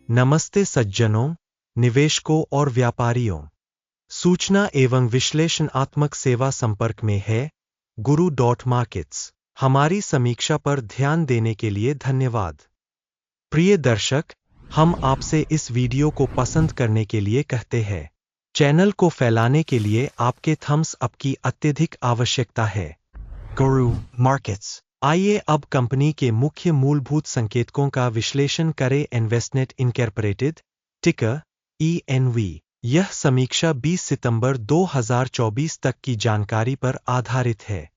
नमस्ते सज्जनों, निवेशकों और व्यापारियों। सूचना एवं विश्लेषणात्मक सेवा संपर्क में है गुरु मार्केट्स। हमारी समीक्षा पर ध्यान देने के लिए धन्यवाद। प्रिय दर्शक, हम आपसे इस वीडियो को पसंद करने के लिए कहते हैं। चैनल को फैलाने के लिए आपके थम्स अप की अत्यधिक आवश्यकता है। गुरु मार्केट्स। आइए अब कंपनी के मुख्य मूलभूत संकेतकों का विश्लेषण करें। इन्वेस्टनेट इनकॉर्पोरेटेड, टिकर ENV। यह समीक्षा 20 सितंबर 2024 तक की जानकारी पर आधारित है।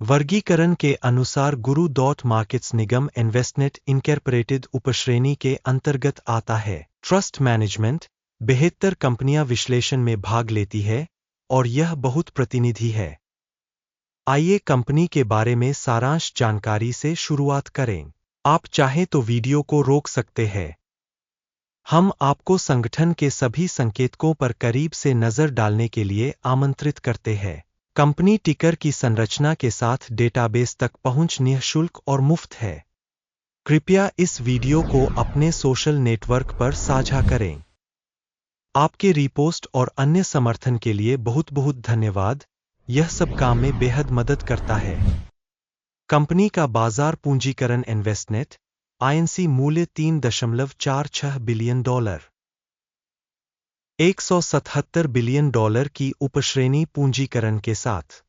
वर्गीकरण के अनुसार गुरु मार्केट्स निगम इन्वेस्टनेट इनकॉर्पोरेटेड उपश्रेणी के अंतर्गत आता है। ट्रस्ट मैनेजमेंट 72 कंपनियां विश्लेषण में भाग लेती है और यह बहुत प्रतिनिधि है। आइए कंपनी के बारे में सारांश जानकारी से शुरुआत करें। आप चाहें तो वीडियो को रोक सकते हैं। हम आपको संगठन के सभी संकेतकों पर करीब से नजर डालने के लिए आमंत्रित करते हैं। कंपनी टिकर की संरचना के साथ डेटाबेस तक पहुंच निःशुल्क और मुफ्त है। कृपया इस वीडियो को अपने सोशल नेटवर्क पर साझा करें। आपके रीपोस्ट और अन्य समर्थन के लिए बहुत बहुत धन्यवाद। यह सब काम में बेहद मदद करता है। कंपनी का बाजार पूंजीकरण इन्वेस्टनेट INC मूल्य $3.46 बिलियन, $177 बिलियन की उपश्रेणी पूंजीकरण के साथ।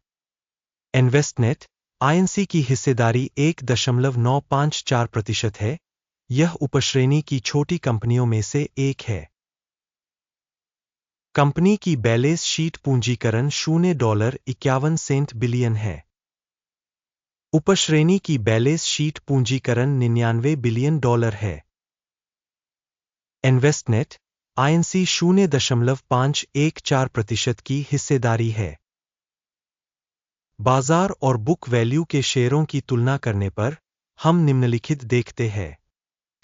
इन्वेस्टनेट INC की हिस्सेदारी 1.954% है। यह उपश्रेणी की छोटी कंपनियों में से एक है। कंपनी की बैलेंस शीट पूंजीकरण $0.51 बिलियन है। उपश्रेणी की बैलेंस शीट पूंजीकरण $99 बिलियन है। इन्वेस्टनेट INC 0.514% की हिस्सेदारी है। बाजार और बुक वैल्यू के शेयरों की तुलना करने पर हम निम्नलिखित देखते हैं।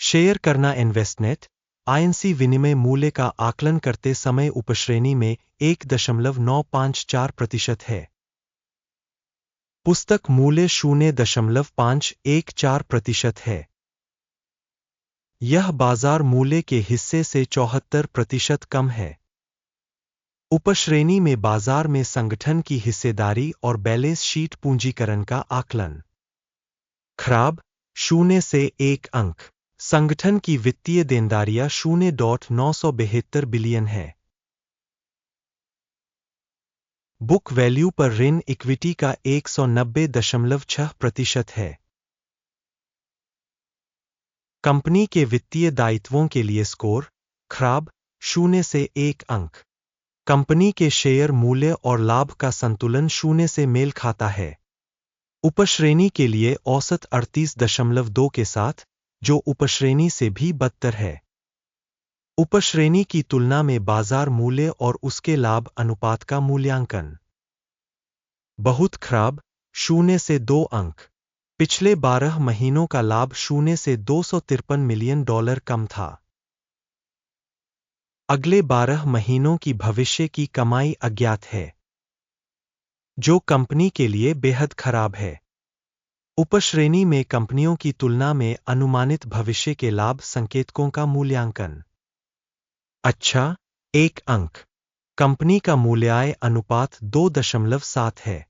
शेयर करना इन्वेस्टनेट INC विनिमय मूल्य का आकलन करते समय उपश्रेणी में 1.954% है। पुस्तक मूल्य 0.514% है। यह बाजार मूल्य के हिस्से से 74% कम है। उपश्रेणी में बाजार में संगठन की हिस्सेदारी और बैलेंस शीट पूंजीकरण का आकलन। खराब 0 से 1 अंक। संगठन की वित्तीय देनदारियां $0.972 बिलियन है। बुक वैल्यू पर ऋण इक्विटी का 190.6% है। कंपनी के वित्तीय दायित्वों के लिए स्कोर खराब 0 से 1 अंक। कंपनी के शेयर मूल्य और लाभ का संतुलन 0 से मेल खाता है। उपश्रेणी के लिए औसत 38.2 के साथ, जो उपश्रेणी से भी बदतर है। उपश्रेणी की तुलना में बाजार मूल्य और उसके लाभ अनुपात का मूल्यांकन। बहुत खराब 0 से 2 अंक। पिछले 12 महीनों का लाभ 0 से $253 मिलियन कम था। अगले 12 महीनों की भविष्य की कमाई अज्ञात है, जो कंपनी के लिए बेहद खराब है। उपश्रेणी में कंपनियों की तुलना में अनुमानित भविष्य के लाभ संकेतकों का मूल्यांकन। अच्छा 1 अंक। कंपनी का मूल्य अनुपात 2.7 है।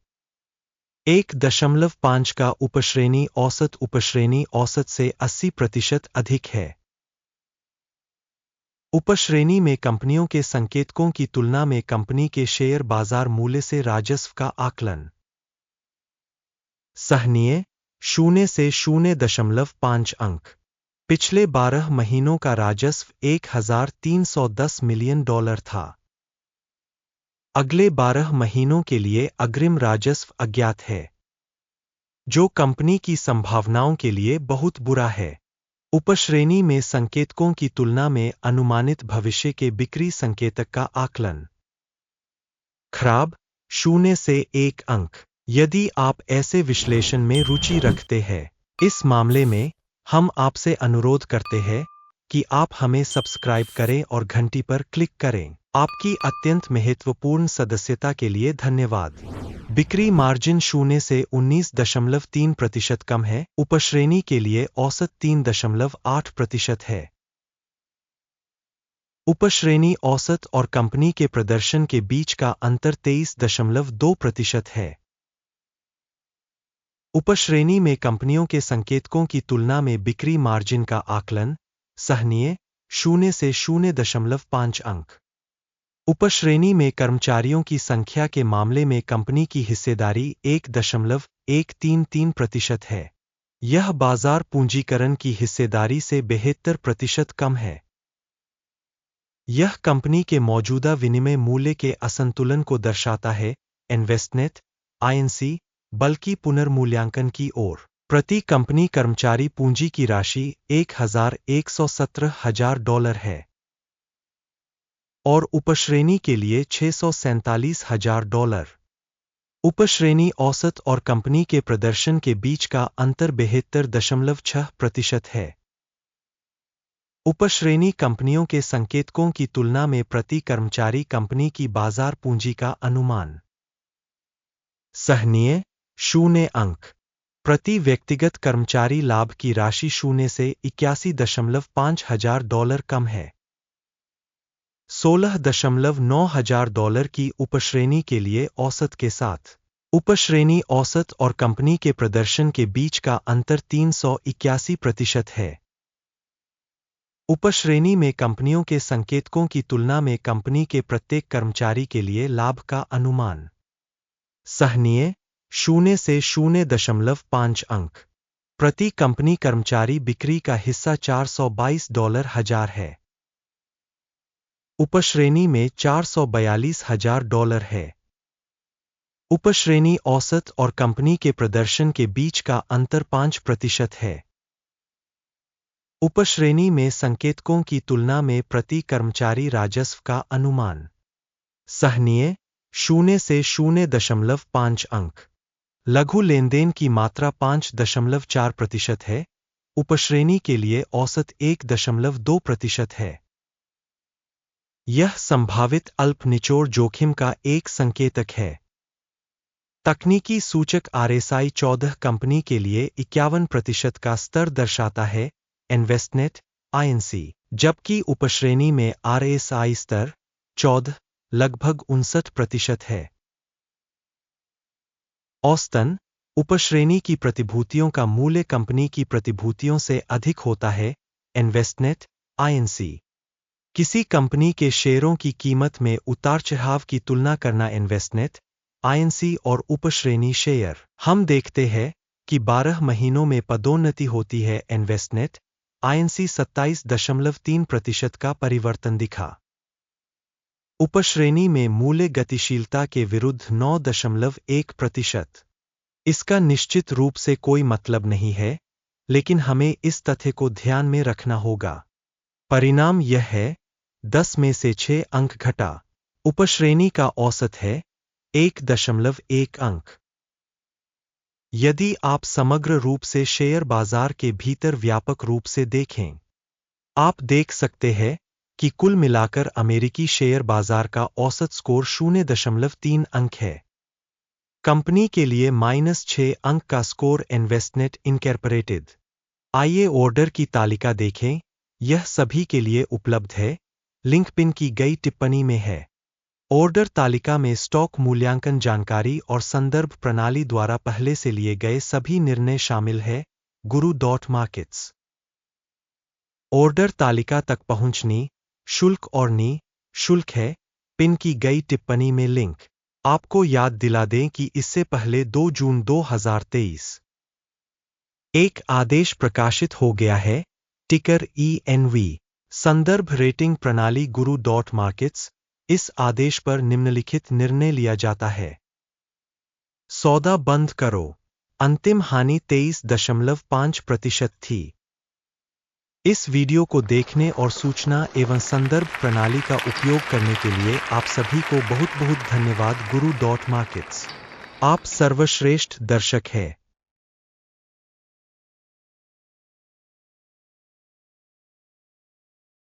1.5 का उपश्रेणी औसत से 80% अधिक है। उपश्रेणी में कंपनियों के संकेतकों की तुलना में कंपनी के शेयर बाजार मूल्य से राजस्व का आकलन। सहनीय 0 से 0.5 अंक। पिछले 12 महीनों का राजस्व $1,310 मिलियन था। अगले 12 महीनों के लिए अग्रिम राजस्व अज्ञात है, जो कंपनी की संभावनाओं के लिए बहुत बुरा है। उपश्रेणी में संकेतकों की तुलना में अनुमानित भविष्य के बिक्री संकेतक का आकलन। खराब 0 से 1 अंक। यदि आप ऐसे विश्लेषण में रुचि रखते हैं, इस मामले में हम आपसे अनुरोध करते हैं कि आप हमें सब्सक्राइब करें और घंटी पर क्लिक करें। आपकी अत्यंत महत्वपूर्ण सदस्यता के लिए धन्यवाद। बिक्री मार्जिन 0 से 19.3% कम है, उपश्रेणी के लिए औसत 3.8% है। उपश्रेणी औसत और कंपनी के प्रदर्शन के बीच का अंतर 23.2% है। उपश्रेणी में कंपनियों के संकेतकों की तुलना में बिक्री मार्जिन का आकलन सहनीय 0 से 0.5 अंक। उपश्रेणी में कर्मचारियों की संख्या के मामले में कंपनी की हिस्सेदारी 1.133% है। यह बाजार पूंजीकरण की हिस्सेदारी से 72% कम है। यह कंपनी के मौजूदा विनिमय मूल्य के असंतुलन को दर्शाता है, इन्वेस्टनेट आईएनसी बल्कि पुनर्मूल्यांकन की ओर। प्रति कंपनी कर्मचारी पूंजी की राशि $1,117,000 है और उपश्रेणी के लिए $647,000। उपश्रेणी औसत और कंपनी के प्रदर्शन के बीच का अंतर 72.6% है। उपश्रेणी कंपनियों के संकेतकों की तुलना में प्रति कर्मचारी कंपनी की बाजार पूंजी का अनुमान सहनीय 0 अंक। प्रति व्यक्तिगत कर्मचारी लाभ की राशि 0 से $81,500 कम है। $16,900 की उपश्रेणी के लिए औसत के साथ। उपश्रेणी औसत और कंपनी के प्रदर्शन के बीच का अंतर 381% है। उपश्रेणी में कंपनियों के संकेतकों की तुलना में कंपनी के प्रत्येक कर्मचारी के लिए लाभ का अनुमान सहनीय 0 से 0.5 अंक। प्रति कंपनी कर्मचारी बिक्री का हिस्सा $422,000 है। उपश्रेणी में $442,000 है। उपश्रेणी औसत और कंपनी के प्रदर्शन के बीच का अंतर 5% है। उपश्रेणी में संकेतकों की तुलना में प्रति कर्मचारी राजस्व का अनुमान सहनीय 0 से 0.5 अंक। लघु लेनदेन की मात्रा 5.4% है। उपश्रेणी के लिए औसत 1.2% है। यह संभावित अल्प निचोड़ जोखिम का एक संकेतक है। तकनीकी सूचक RSI 14 कंपनी के लिए 51% का स्तर दर्शाता है, इन्वेस्टनेट आईएनसी, जबकि उपश्रेणी में RSI स्तर 14 लगभग 59% है। औसतन उपश्रेणी की प्रतिभूतियों का मूल्य कंपनी की प्रतिभूतियों से अधिक होता है, इन्वेस्टनेट आईएनसी। किसी कंपनी के शेयरों की कीमत में उतार चढ़ाव की तुलना करना इन्वेस्टनेट आईएनसी और उपश्रेणी शेयर। हम देखते हैं कि 12 महीनों में पदोन्नति होती है। इन्वेस्टनेट आईएनसी 27.3% का परिवर्तन दिखा। उपश्रेणी में मूल्य गतिशीलता के विरुद्ध 9.1%। इसका निश्चित रूप से कोई मतलब नहीं है, लेकिन हमें इस तथ्य को ध्यान में रखना होगा। परिणाम यह है, 10 में से 6 अंक घटा। उपश्रेणी का औसत है 1.1 अंक। यदि आप समग्र रूप से शेयर बाजार के भीतर व्यापक रूप से देखें, आप देख सकते हैं कि कुल मिलाकर अमेरिकी शेयर बाजार का औसत स्कोर 0.3 अंक है। कंपनी के लिए -6 अंक का स्कोर इन्वेस्टनेट इनकॉर्पोरेटेड। आइए ऑर्डर की तालिका देखें, यह सभी के लिए उपलब्ध है, लिंक पिन की गई टिप्पणी में है। ऑर्डर तालिका में स्टॉक मूल्यांकन जानकारी और संदर्भ प्रणाली द्वारा पहले से लिए गए सभी निर्णय शामिल है। guru.markets। ऑर्डर तालिका तक पहुंचनी शुल्क और शुल्क है, पिन की गई टिप्पणी में लिंक। आपको याद दिला दें कि इससे पहले 2 जून 2023 एक आदेश प्रकाशित हो गया है, टिकर ENV। संदर्भ रेटिंग प्रणाली guru.markets। इस आदेश पर निम्नलिखित निर्णय लिया जाता है। सौदा बंद करो। अंतिम हानि 23.5% थी। इस वीडियो को देखने और सूचना एवं संदर्भ प्रणाली का उपयोग करने के लिए आप सभी को बहुत बहुत धन्यवाद। guru.markets आप सर्वश्रेष्ठ दर्शक हैं।